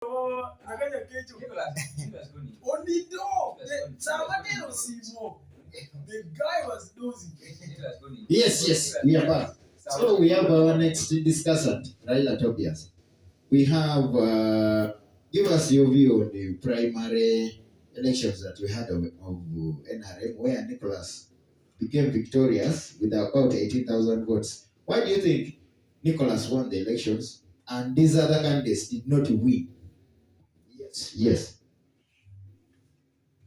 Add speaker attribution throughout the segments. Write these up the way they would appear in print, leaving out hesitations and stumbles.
Speaker 1: The guy was losing.
Speaker 2: Yes, we are back. So we have our next discussant, Raila Tobias. We have, give us your view on the primary elections that we had of NRM, where Nicholas became victorious with about 18,000 votes. Why do you think Nicholas won the elections and these other candidates did not win? Yes.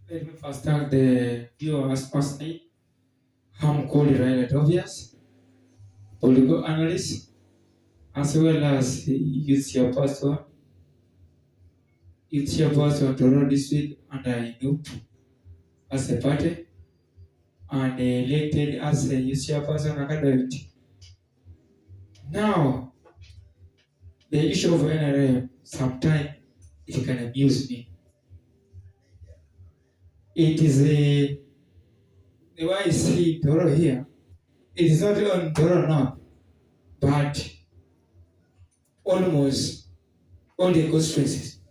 Speaker 3: Let me first thank the viewers personally. I'm called Raila Tobias, political analyst, as well as youth chairperson Tororo district, and I do as a party, and elected as a youth chairperson academic. Now, the issue of NRM, sometimes it can abuse me. It is the way I see Tororo here. It is not on Tororo now, but almost all the constituencies.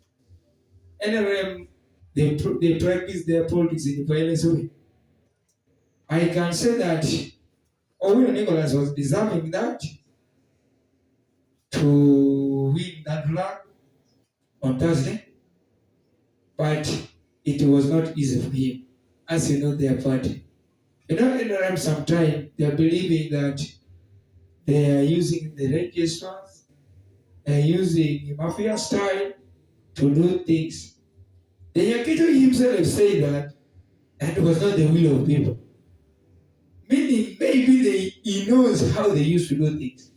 Speaker 3: NRM, they practice their politics in a violent way. I can say that Owino Nicholas was deserving that to win that flag on Thursday, but it was not easy for him, as you know their party. NRM sometimes they are believing that they are using the registrars, they are using mafia style to do things. The Nyakato himself said that was not the will of people. Meaning, maybe he knows how they used to do things.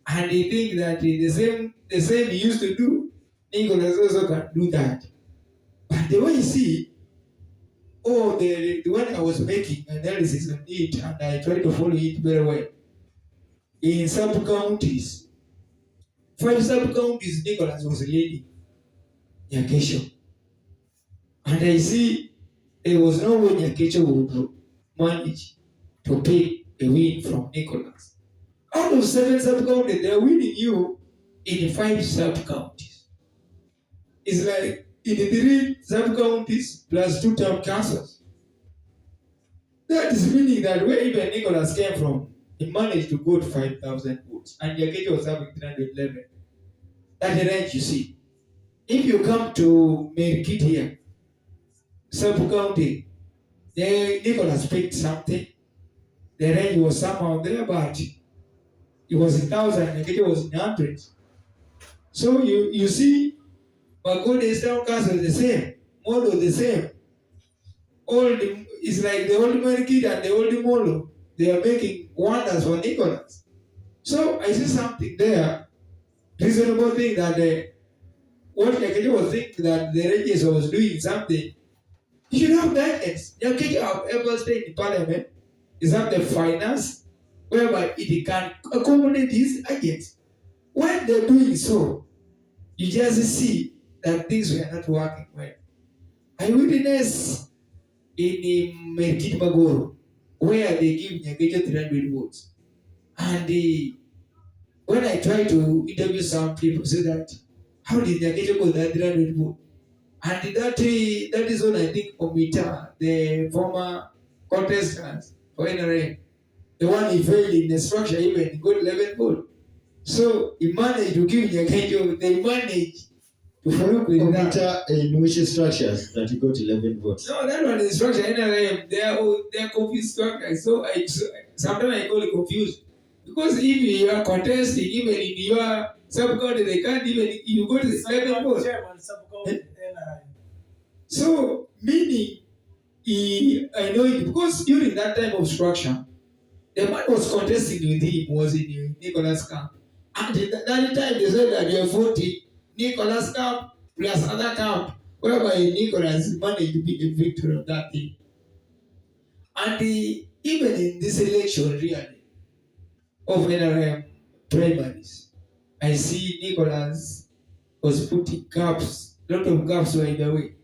Speaker 3: And they think that the same he used to do, Nicholas also can do that. But the way you see, the one I was making analysis on it, and I tried to follow it very well. In sub-counties, 5 sub-counties, Nicholas was leading Nyakato. And I see there was no way Nyakato would manage to pick a win from Nicholas. Out of 7 sub-counties, they're winning you in 5 sub-counties. It's like in the 3 sub-counties plus 2 town councils. That is meaning that where even Nicholas came from, he managed to go to 5,000 votes, and Nyakato was having 311. That's the range you see. If you come to Merikit here, sub-county, Nicholas picked something. The range was somehow there, but it was 1,000, Nyakato was in hundreds. So you see, Magode's town council is the same, Molo the same. It's like the old Merikit and the old Molo. They are making wonders for Nicholas. So I see something there, reasonable thing that what Nyakato was thinking that the register was doing something. You should have guidance. Nyakato have ever stayed in parliament is have the finance whereby it can accommodate these agents. When they're doing so, you just see that things were not working well. I witnessed in Merikit Magoro where they give Nyakato 300 votes. And when I try to interview some people, say that, how did Nyakato go that 300 votes? And that is when I think Omita, the former contestants for NRM, the one he failed in the structure, even he got 11 votes. So he managed to give Nyakato, they managed to follow with
Speaker 2: Omita, in which structures that he got 11 votes?
Speaker 3: No, that one is structure NRM. They are confused structures. So sometimes I call it confused. Because if you are contesting, even in your sub-county, they can't even, you go to the 11 votes. So, meaning, I know it, because during that time of structure, the man was contesting with him, was in Nicholas camp. And at that time, they said that you are voting Nicholas camp plus other camp, whereby Nicholas managed to be the victor of that thing. And even in this election, really, of NRM primaries, I see Nicholas was putting gaps, a lot of gaps were in the way.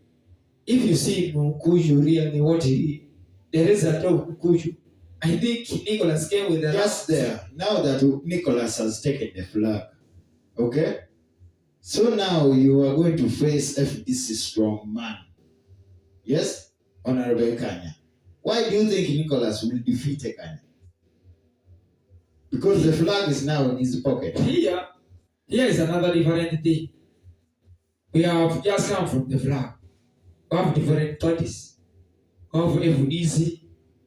Speaker 3: If you see Mukuju really there is a talk of Mukuju. I think Nicholas came with
Speaker 2: just there. Now that Nicholas has taken the flag, okay? So now you are going to face FDC strong man. Yes, Honorable Kanya. Why do you think Nicholas will defeat Kanya? Because the flag is now in his pocket.
Speaker 3: Here is another different thing. We have just come from the flag. We have different parties. We have FDC.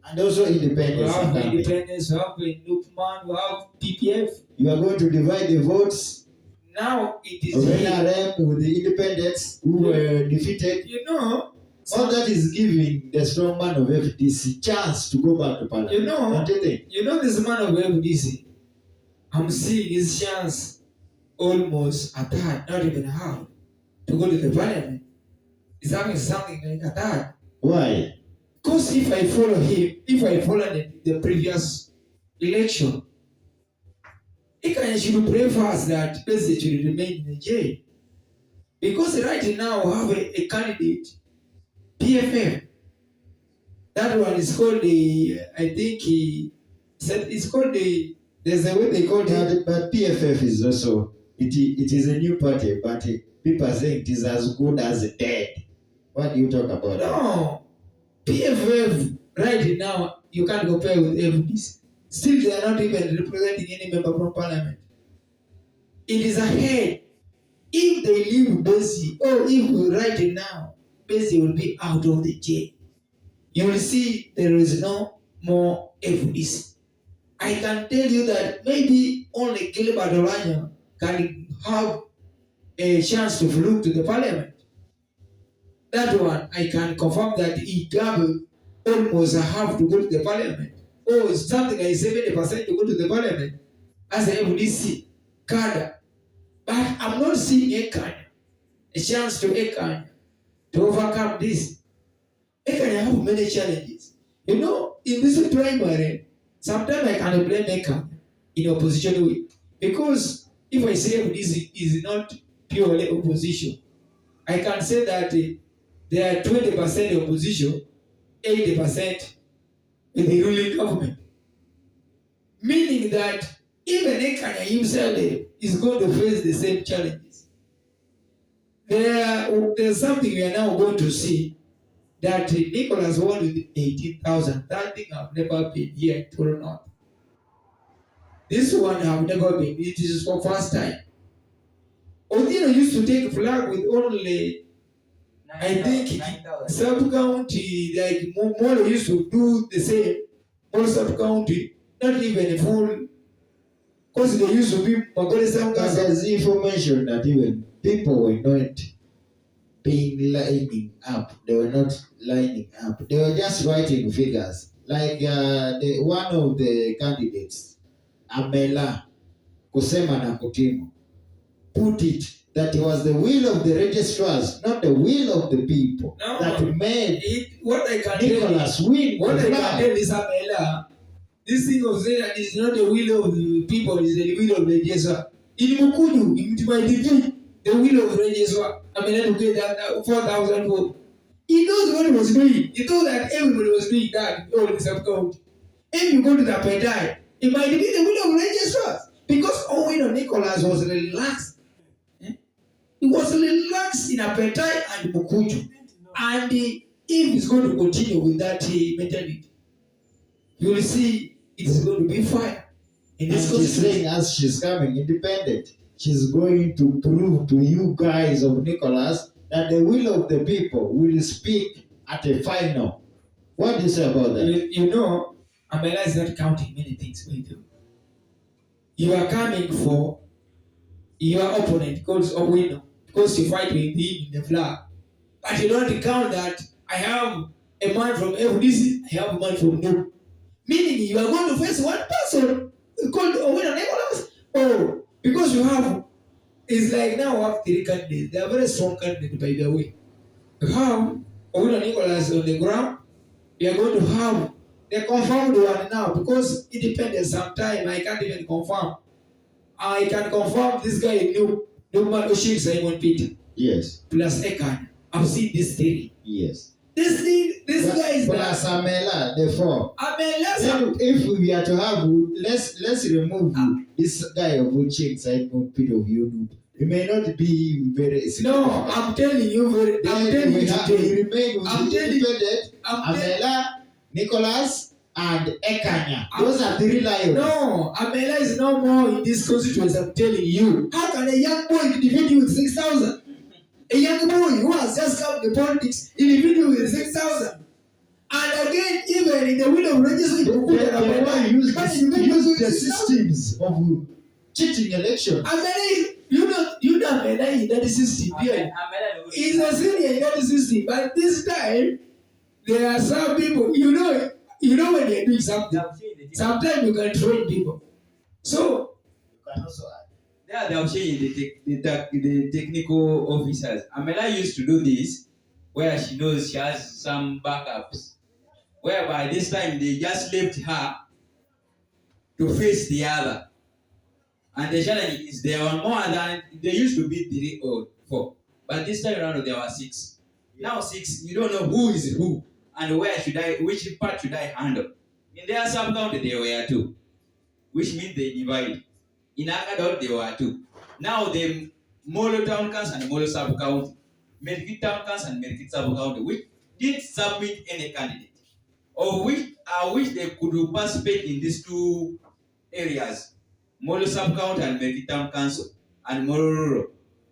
Speaker 2: And also independence.
Speaker 3: We have independence, we have Nupman, we have PPF.
Speaker 2: You are going to divide the votes.
Speaker 3: Now it is
Speaker 2: of NRM with the independents who were defeated.
Speaker 3: You know,
Speaker 2: all that is giving the strong man of FDC chance to go back to parliament.
Speaker 3: You know this man of FDC, I'm seeing his chance almost a third, not even a half, to go to the parliament. He's having something like a third.
Speaker 2: Why?
Speaker 3: Because if I follow him, if I follow the previous election, I should pray first that President should remain in the jail. Because right now we have a candidate, PFF. That one is called it's called there's a way they call it.
Speaker 2: But PFF is also, it is a new party, but people are saying it is as good as dead. What do you talk about?
Speaker 3: No. PFF right now, you can't compare with FDC. Still, they are not even representing any member from parliament. It is ahead. If they leave Besi, or if right now, Besi will be out of the jail, you will see there is no more FDC. I can tell you that maybe only Gilbert Oranya can have a chance to float to the parliament. That one, I can confirm that he doubled almost a half to go to the parliament. Or something like 70% to go to the parliament as a FDC cadre. But I'm not seeing a chance to Ekanya to overcome this. Ekanya have many challenges. You know, in this primary, sometimes I can blame Ekanya in opposition way. Because if I say FDC is not purely opposition, I can say that there are 20% opposition, 80% with the ruling government. Meaning that even Ekanya himself is going to face the same challenges. There's something we are now going to see that Nicholas won with 18,000. That thing have never been here in Tororo North. This one have never been. It is for first time. Odino used to take flag with only, I think, sub-county, like Molo used to do the same. Molo sub-county, not even a full, because they used to be Magole sub-county.
Speaker 2: There's information that even people were not being lining up. They were not lining up. They were just writing figures. Like one of the candidates, Amela Kusema na Kutimu, put it that it was the will of the registrars, not the will of the people, that made Nicholas win.
Speaker 3: What I can tell is Amela, this thing of saying that it's not the will of the people, it's the will of the registrar. In Mukudu, in Timaiti, the will of the registrar, Amela to get that 4,000 votes. He knows what he was doing. He thought that everybody was doing that, all the sub-county. If you go to the Pedai, it might be the will of the registrars. Because Owino Nicholas was relaxed. He was relaxed in Apetai and Mukuju. And if he's going to continue with that mentality, you will see it's going to be fire.
Speaker 2: And she's saying as she's coming independent, she's going to prove to you guys of Nicholas that the will of the people will speak at a final. What do you say about that?
Speaker 3: You know, Amela is not counting many things with you. You are coming for your opponent because of winner, because you fight with him in the flag. But you don't count that I have a man from FDC, I have a man from NU. Meaning you are going to face one person called Owino Nicholas. Oh, because you have, it's like now we have 3 candidates. They are very strong candidates, by the way. You have Owino Nicholas on the ground. You are going to have the confirmed one now because it depends. Sometimes I can't even confirm. I can confirm this guy knew Newman Oshir Simon Peter.
Speaker 2: Yes.
Speaker 3: Plus Ekan. I've seen this theory.
Speaker 2: Yes.
Speaker 3: This This guy is
Speaker 2: plus Amela, the four.
Speaker 3: Amela.
Speaker 2: If we are to have, let's remove this guy of Uchi inside pit of you. It may not be very significant.
Speaker 3: No, I'm telling you. I'm telling you today.
Speaker 2: Remain with the independent Amela, Nicholas, and Ekanya. Those are three lions.
Speaker 3: No, Amela is no more in this constituency. I'm telling you. How can a young boy defeat you with 6,000? A young boy who has just come to politics, he defeat you with 6,000. And again, even in the will of registry,
Speaker 2: they use the systems of cheating election.
Speaker 3: Amela, you know Amela in that system. He's a senior in that system. But this time, there are some people, you know when they're doing something, sometimes you can train people. So,
Speaker 2: you can also add.
Speaker 4: Yeah, they are saying the technical officers. Amela used to do this where she knows she has some backups. Whereby this time they just left her to face the other. And the challenge is there were more than, they used to be 3 or 4. But this time around there were 6. Now 6, you don't know who is who and which part should I handle. In their sub-county there were 2, which means they divide. In Akadot there were 2. Now the Molo Town Council and Molo Sub-County, Merkit Town Council and Merkit Sub-County, which didn't submit any candidate, of which they could participate in these 2 areas, Molo Sub-County and Merkit Town Council, and Molo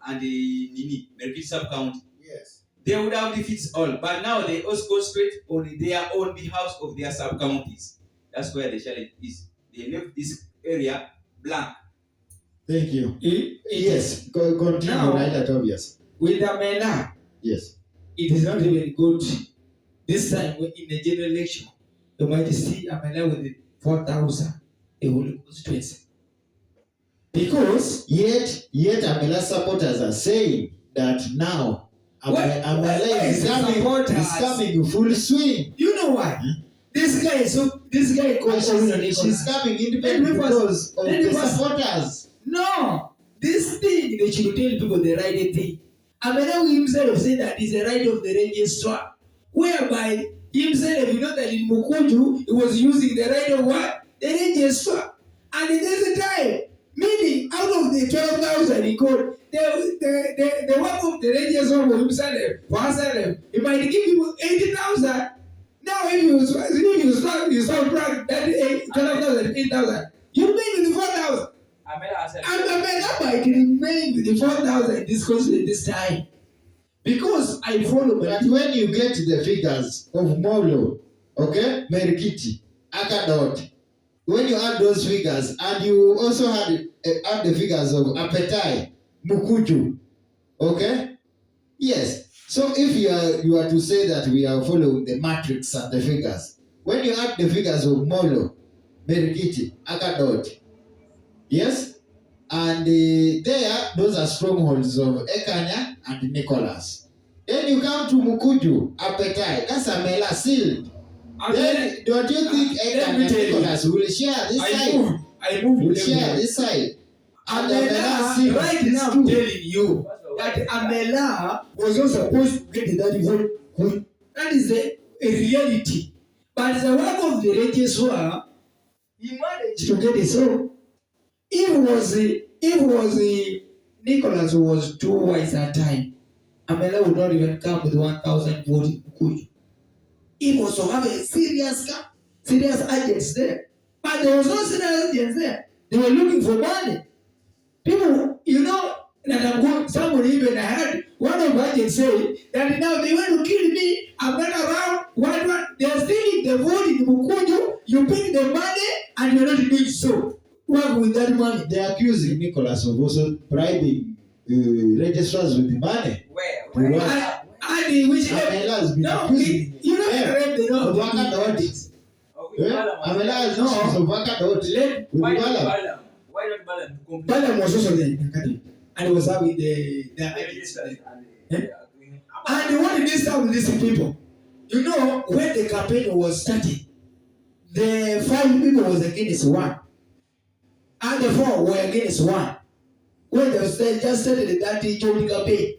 Speaker 4: and the Nini, Merkit Sub-County.
Speaker 2: Yes.
Speaker 4: They would have defeats all, but now they also go straight on their own behalf of their sub-counties. That's where the challenge is. They left this area blank.
Speaker 2: Thank you. Yes, continue,
Speaker 3: now,
Speaker 2: right, at obvious.
Speaker 3: With Amela,
Speaker 2: yes,
Speaker 3: it is not even good. This time in the general election, you might see Amela with 4,000, a whole constituency. Because
Speaker 2: yet Amela supporters are saying that now Amela is coming full swing.
Speaker 3: You know why? This guy
Speaker 2: she's coming independent because of the supporters.
Speaker 3: No, this thing they should tell people the right thing. Amela himself said that is the right of the registrar, whereby himself, you know that in Mukuju he was using the right of what? The registrar. And there's a time, meaning out of the 12,000 he got, the work of the registrar for himself, he might give you 80,000. Now if you start bragging that 12,000, 8,000, you remain with the 4,000. Amela might remain with the 4,000 this time. Because I follow.
Speaker 2: But when you get the figures of Molo, okay, Merikiti, Akadot, when you add those figures, and you also add the figures of Apetai, Mukuju, okay? Yes. So if you are to say that we are following the matrix and the figures, when you add the figures of Molo, Merikiti, Akadot, yes, and those are strongholds of Ekanya and Nicholas. Then you come to Mukuju, Apetai, that's Amela sealed. Then don't you think Ekanya and Nicholas will share this side? Will share this side. And
Speaker 3: Amela
Speaker 2: sealed.
Speaker 3: Right now I'm telling you that Amela was not supposed to get that vote. That is a reality. But the work of the registrar, he managed to get it. So if was Nicholas who was too wise at time, Amela would not even come with 1,000 votes in Kuju. He was to have a serious agents there. But there was no serious agents there. They were looking for money. People, you know, that I'm going, somebody even I heard one of the agents say that now they want to kill me. I'm not around. What? They're stealing the vote in Mukuju. You pay the money and you're not doing so. Work with that money.
Speaker 2: They're accusing Nicholas of also bribing registrars with the money.
Speaker 4: Where?
Speaker 2: Amela has been accusing
Speaker 3: you know, they know
Speaker 2: of Wakadot. Amela has issues of Wakadot with Bala.
Speaker 4: Why not Balaam?
Speaker 3: Balaam was also there in Akadi, and he was having the and he wanted this time with these people. You know, when the campaign was starting, the 5 people was against 1, and the 4 were against 1. When they just started that joint campaign.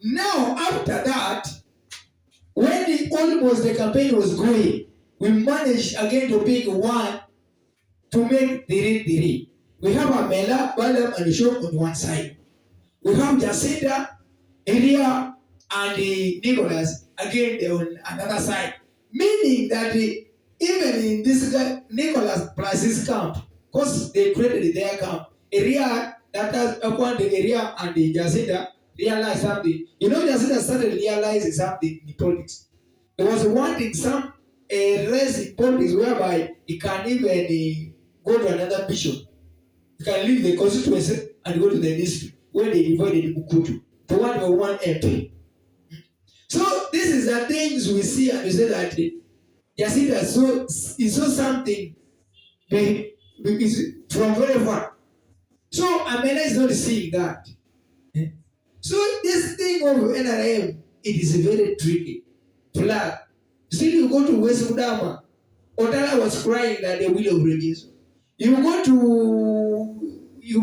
Speaker 3: Now after that, when the campaign was going, we managed again to pick one to make the. We have Amela, Balaam, and Shop on one side. We have Jacinta, Elia, and Nicholas again on another side. Meaning that even in this guy, Nicholas plus his camp, because they created their camp, Elia, that has upon the area and the Jacinta realized something. You know, Jacinta started realizing something in politics. He was wanting some race in politics whereby he can even go to another bishop. He can leave the constituency and go to the district where they divided Mukutu to one MP. So this is the things we see and we say that Jacinta saw something from very far. So Amena is not seeing that. So this thing of NRM, it is very tricky. Flag. Still you go to West Udama, Otala was crying that the will of religion. You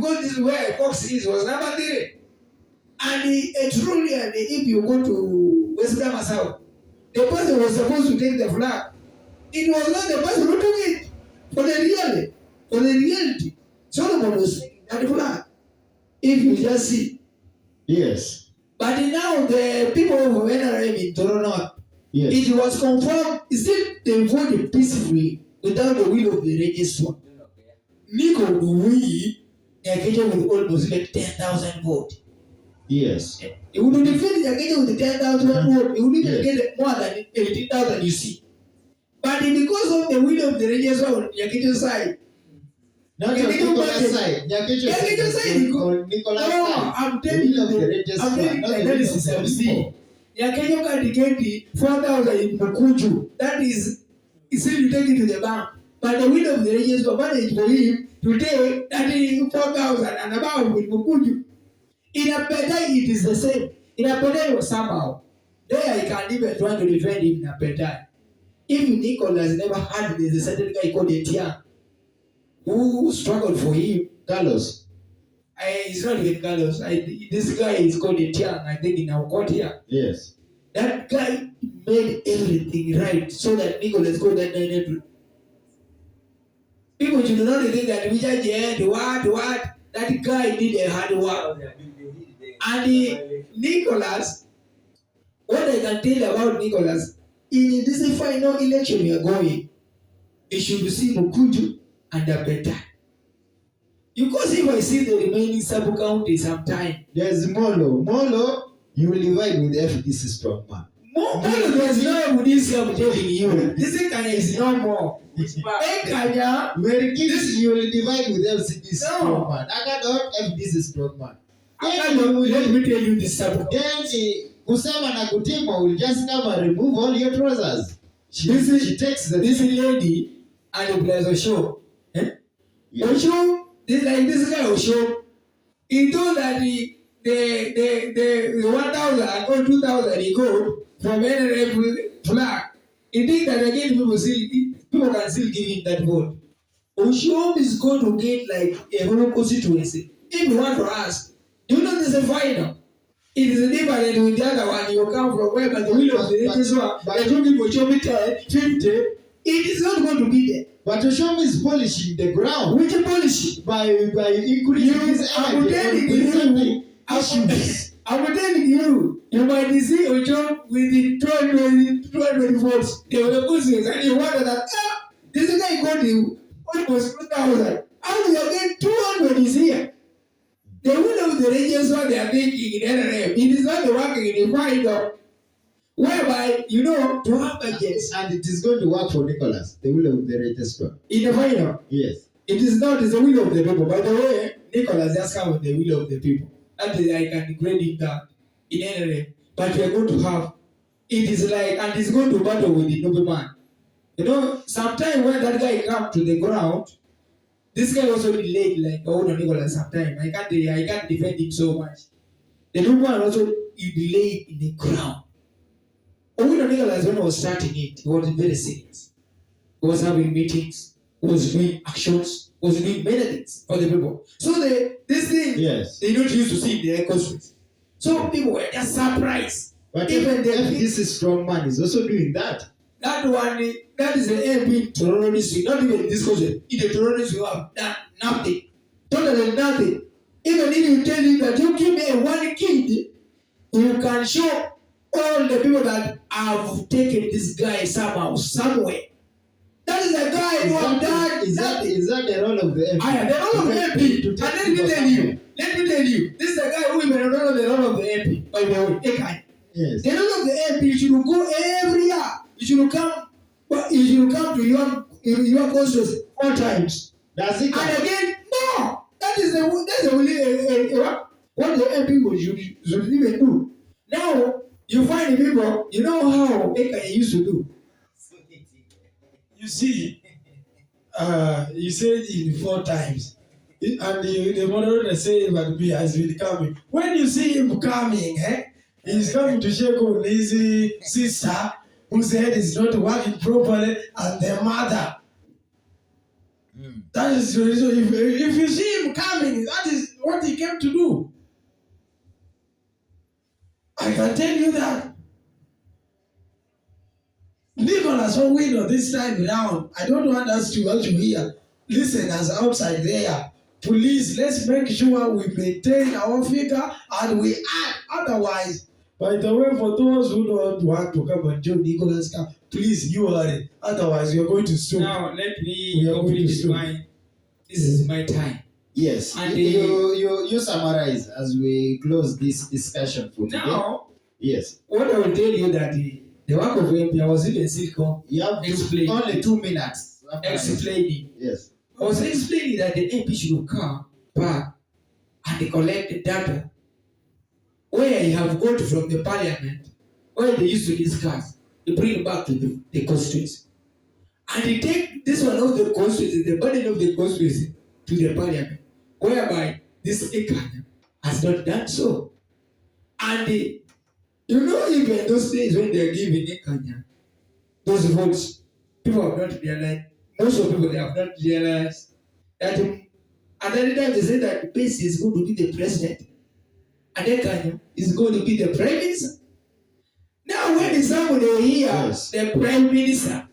Speaker 3: go this where Fox is was number 3. And truly, and if you go to West Udama South, the person was supposed to take the flag. It was not the person who took it for the reality. Solomon was taking that flag. If you just see.
Speaker 2: Yes.
Speaker 3: But now the people of NRM in Tororo, yes, it was confirmed, still they voted peacefully without the will of the registrar. Nico Dewey, Nyakeja with almost like 10,000 votes.
Speaker 2: Yes.
Speaker 3: He would defeat Nyakeja with 10,000 votes. He would even get more than 18,000, you see. But because of the will of the registrar on Nyakeja's side,
Speaker 2: not on Nicola's side.
Speaker 3: Nyakeja's side.
Speaker 2: On Nicola's
Speaker 3: No,
Speaker 2: side.
Speaker 3: I'm telling you the analysis I'm seeing. Nyakeja can get 4,000 in Mukuju. That is, still you take it to the bank. But the will of the registrar managed for him to take 4,000 and above with Mukuju. In a better, it is the same. In a better, it was somehow. There I can even try to defend him in a better. Even Nicholas never had this certain guy called Etienne who struggled for him.
Speaker 2: Carlos.
Speaker 3: It's not even Carlos. This guy is called Etienne, I think in our court here.
Speaker 2: Yes.
Speaker 3: That guy made everything right so that Nicholas got that 900. People should not think that we just what that guy did a hard work. And Nicholas, what I can tell about Nicholas, in this final election we are going, you should see Mukuju and Abeta. Because if I see the remaining sub-county sometime.
Speaker 2: There's Molo. Molo, you will divide with FDC strongman.
Speaker 3: Molo, there's no this I'm telling you. This kind is no more.
Speaker 2: Very kids, you will divide with FCD strongman. I got FDC strongman.
Speaker 3: Let me tell you this sub.
Speaker 2: Then Kusama na Kutima will just come and remove all your trousers. She takes this
Speaker 3: lady and plays a show.
Speaker 2: Yeah.
Speaker 3: Osho, this guy Osho, he told that the 1,000 or 2,000 he got from NRM flag. He think that again people can still give him that vote. Osho is going to get like a whole constituency. If you want to ask, you know this is final. It is different with the other one. You come from where, but the will of the registrar, that you people show me 10, 50. It is not going to be there.
Speaker 2: But Oshom is polishing the ground.
Speaker 3: Which polish?
Speaker 2: By increasing his energy.
Speaker 3: I'm telling you, you might see Oshom with the 200 votes. They were Muslims, and you wonder that this guy got you almost 2,000. How do you get 200 is here? The will of the registrar they are making in NRM, it is not working in the final. Whereby, to have agents.
Speaker 2: And it is going to work for Nicholas, the will of the registrar.
Speaker 3: In the final?
Speaker 2: Yes.
Speaker 3: It is not, it's the will of the people. By the way, Nicholas just come with the will of the people. That is, I can grade it that in NRM. But we are going to have, it is like, and it's going to battle with the nobleman. Sometimes when that guy comes to the ground, this guy also delayed like Nicholas sometimes. I can't defend him so much. The nobleman also delayed in the ground. Nicholas, when I was starting it, he was very serious. He was having meetings, he was doing actions, he was doing many things for the people. So this thing,
Speaker 2: yes,
Speaker 3: they don't used to see in their constituency. So people were just surprised
Speaker 2: But
Speaker 3: Even the
Speaker 2: this is strong man is also doing that.
Speaker 3: that one, that is the MP terrorist, not even in this country. In the terrorists who have done nothing, totally nothing. Even if you tell him that you give me one kid, you can show all the people that have taken this guy somehow, somewhere. That is the guy who have done nothing.
Speaker 2: Is that the role of the MP?
Speaker 3: The role of the MP. And let me tell you, this is the guy who is the role of the MP. By the way,
Speaker 2: yes.
Speaker 3: the role of the MP, you should go every year. You should come to your constituency 4 times.
Speaker 2: Does it?
Speaker 3: And again, no. That's the only what the MP should even do. Now you find the people. You know how Eka used to do.
Speaker 1: You see, you said it 4 times. And the moderator said that he has been coming. When you see him coming, he's coming to check on his sister whose head is not working properly and the mother. That is the reason. If you see him coming, that is what he came to do. I can tell you that. Nicholas Owino this time around, I don't want us to actually hear listeners outside there. Please, let's make sure we maintain our figure and we act. Otherwise, by the way, for those who don't want to come and join Nicholas, please, you are it. Otherwise, you're going to sue.
Speaker 3: Now, let me complete this is my time.
Speaker 2: Yes.
Speaker 3: And
Speaker 2: you summarize as we close this discussion for today.
Speaker 3: Now,
Speaker 2: yes.
Speaker 3: What I will tell you that the work of MP, I was even still
Speaker 2: you have
Speaker 3: explaining.
Speaker 2: Only 2 minutes.
Speaker 3: Explaining.
Speaker 2: Yes.
Speaker 3: I was explaining that the MP should come back and collect the data where you have got from the parliament, where they used to discuss, they bring it back to the constituency. And they take this one of the constituency, the burden of the constituency, to the parliament, whereby this Ekanya has not done so. And even those days when they are giving Ekanya those votes, people have not realized, most of the people they have not realized that at any time they say that Pesi is going to be the president and Ekanya is going to be the prime minister. Now when somebody hear the prime minister,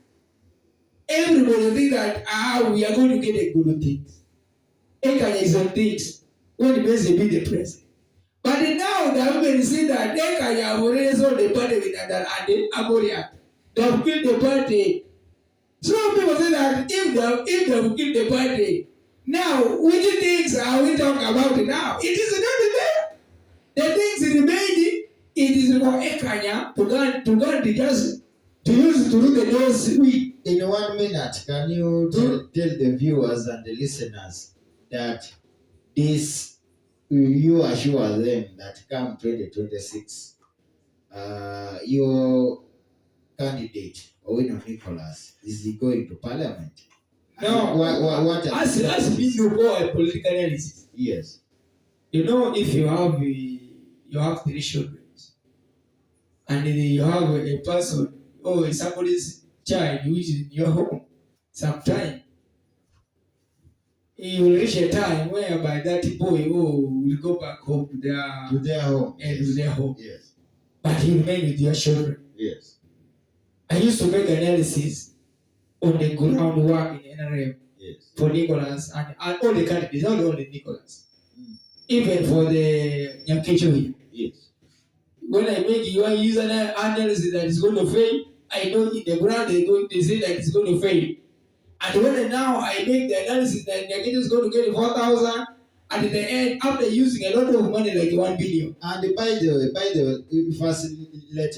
Speaker 3: everybody think that we are going to get a good thing. Ekanya is on things when Pesi be the president. But now the women see that Ekanya have already sold the party with Ade Aboria. They have killed the party. Some people say that if they have killed the party, now which things are we talking about now? It is not there. The things remaining, it is for Ekanya to go and just to use to do the nose we.
Speaker 2: In 1 minute, can you tell the viewers and the listeners that you assure them that come 2026, your candidate, Owino Nicholas, is he going to parliament?
Speaker 3: No.
Speaker 2: What
Speaker 3: as we know a political analysis.
Speaker 2: Yes.
Speaker 3: If you have 3 children, and you have a person somebody's child who is in your home, sometime you will reach a time whereby that boy will go back home to their home.
Speaker 2: Yes.
Speaker 3: But you remain with your children.
Speaker 2: Yes.
Speaker 3: I used to make analysis on the ground work in NRM for Nicholas and all the candidates, not only Nicholas. Even for the Nyankecho here.
Speaker 2: Yes.
Speaker 3: When I make you use an analysis that is going to fail, I know in the ground they say that it's going to fail. And when now I make the analysis that Nyankecho is going to get 4,000, and at the end, after using a lot of money like 1 billion.
Speaker 2: And by the way, first let it